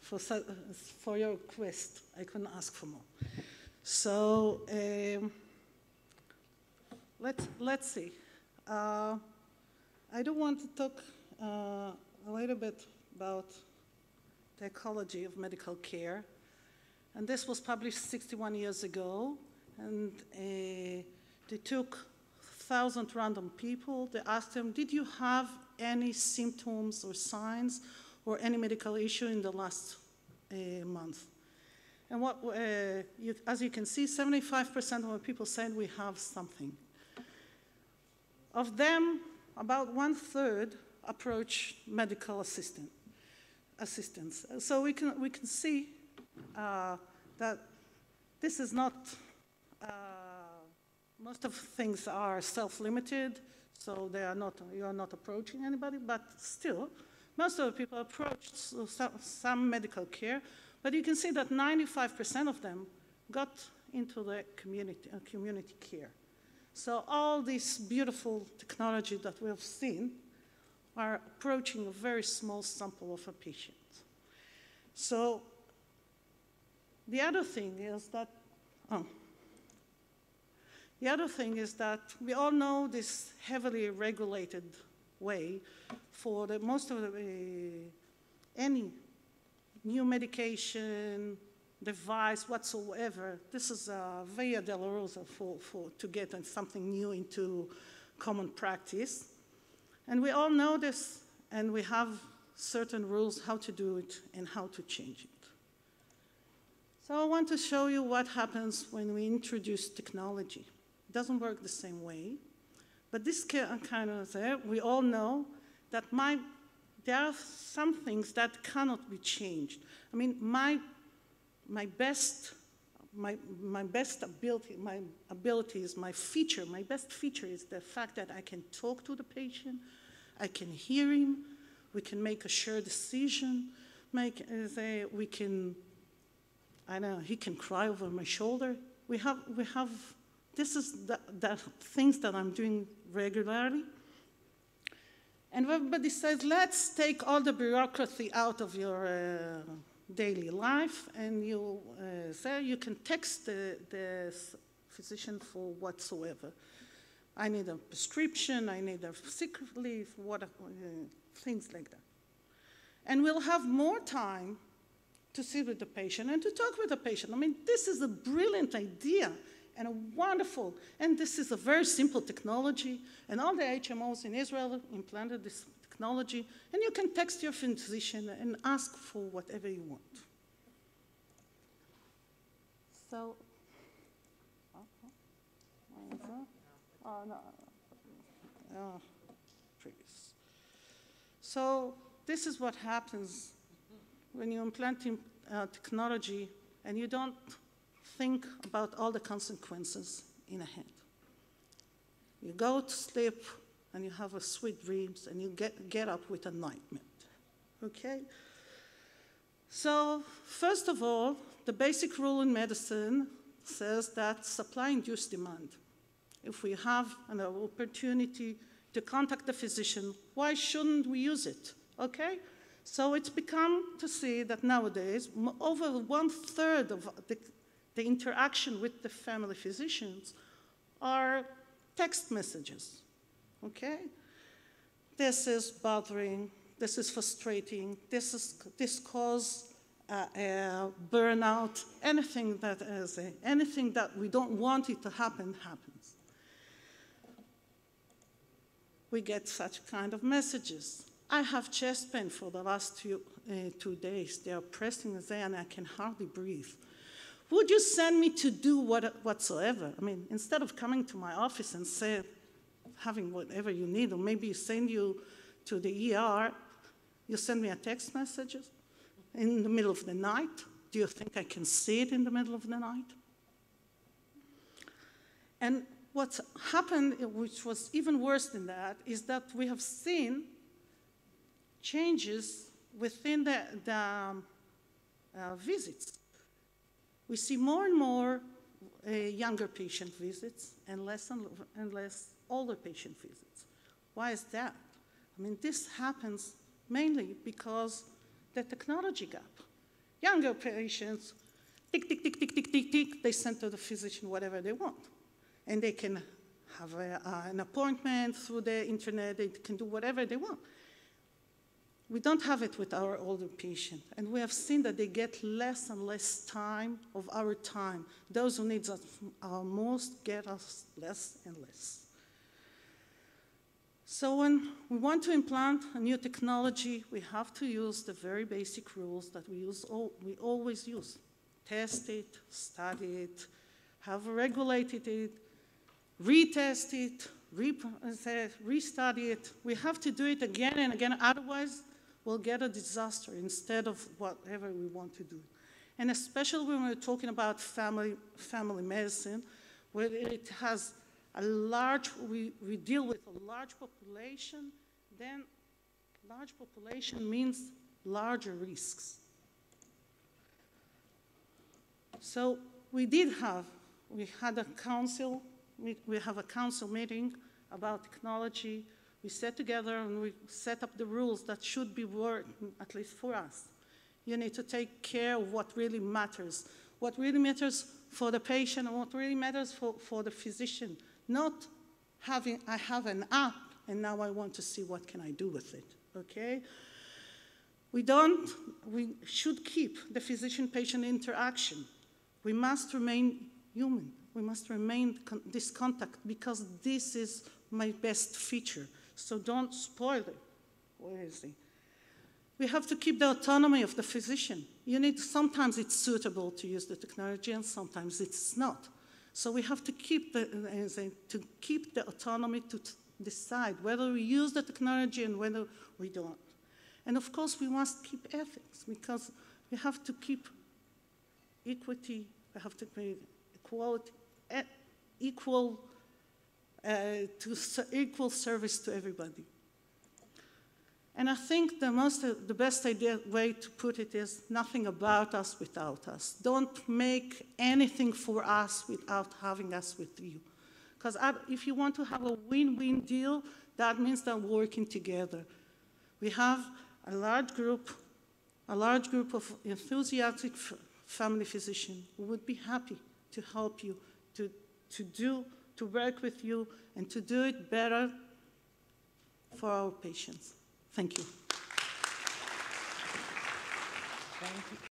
for your request. I couldn't ask for more. So let's see. I do want to talk a little bit about the ecology of medical care. And this was published 61 years ago. And they took 1,000 random people. They asked them, did you have any symptoms or signs or any medical issue in the last month? And as you can see, 75% of the people said we have something. Of them, about 1/3 approach medical assistance. So we can see that this is not, most of things are self-limited, so you are not approaching anybody, but still, most of the people approach some medical care, but you can see that 95% of them got into the community care. So all this beautiful technology that we have seen are approaching a very small sample of a patient. So the other thing is that, we all know this heavily regulated way for most of any new medication, device, whatsoever. This is a via dolorosa to get something new into common practice. And we all know this, and we have certain rules how to do it and how to change it. So I want to show you what happens when we introduce technology. It doesn't work the same way, but this kind of there, we all know that there are some things that cannot be changed. I mean, my best ability is my feature. My best feature is the fact that I can talk to the patient, I can hear him, we can make a shared decision, we can, I don't know, he can cry over my shoulder. This is the things that I'm doing regularly. And everybody says, let's take all the bureaucracy out of your daily life, and you say you can text the physician for whatsoever. I need a prescription, I need a sick leave, things like that. And we'll have more time to sit with the patient and to talk with the patient. I mean, this is a brilliant idea and a wonderful, and this is a very simple technology, and all the HMOs in Israel implanted this technology, and you can text your physician and ask for whatever you want. So, previous. So this is what happens when you implant technology and you don't think about all the consequences in ahead. You go to sleep and you have a sweet dreams and you get up with a nightmare, okay? So first of all, the basic rule in medicine says that supply-induced demand. If we have an opportunity to contact the physician, why shouldn't we use it, okay? So it's become to see that nowadays, over 1/3 of the interaction with the family physicians are text messages, okay? This is bothering, this is frustrating, this causes burnout, anything that we don't want it to happen, happens. We get such kind of messages. I have chest pain for the last 2 days. They are pressing there and I can hardly breathe. Would you send me to do whatsoever? I mean, instead of coming to my office and having whatever you need, or maybe send you to the ER, you send me a text message in the middle of the night. Do you think I can see it in the middle of the night? And what's happened, which was even worse than that, is that we have seen changes within the visits. We see more and more younger patient visits and less older patient visits. Why is that? I mean, this happens mainly because the technology gap. Younger patients, tick, tick, tick, tick, tick, tick, tick, they send to the physician whatever they want. And they can have an appointment through the internet, they can do whatever they want. We don't have it with our older patients, and we have seen that they get less and less time of our time. Those who need us most get us less and less. So when we want to implant a new technology, we have to use the very basic rules that we always use. Test it, study it, have regulated it, retest it, restudy it. We have to do it again and again, otherwise we'll get a disaster instead of whatever we want to do. And especially when we're talking about family medicine, where it has we deal with a large population, then large population means larger risks. So we had a council, we have a council meeting about technology. We sat together and we set up the rules that should be working, at least for us. You need to take care of what really matters for the patient and what really matters for the physician. Not having, I have an app and now I want to see what can I do with it, okay? We should keep the physician-patient interaction. We must remain human. We must remain this contact because this is my best feature. So don't spoil it. Where is he? We have to keep the autonomy of the physician. Sometimes it's suitable to use the technology and sometimes it's not. So we have to keep the autonomy to decide whether we use the technology and whether we don't. And of course, we must keep ethics because we have to keep equity, we have to keep equality, equal service to everybody. And I think the best way to put it is nothing about us without us. Don't make anything for us without having us with you. Because if you want to have a win-win deal, that means that we're working together. We have a large group of enthusiastic family physicians who would be happy to help you, to work with you, and to do it better for our patients. Thank you.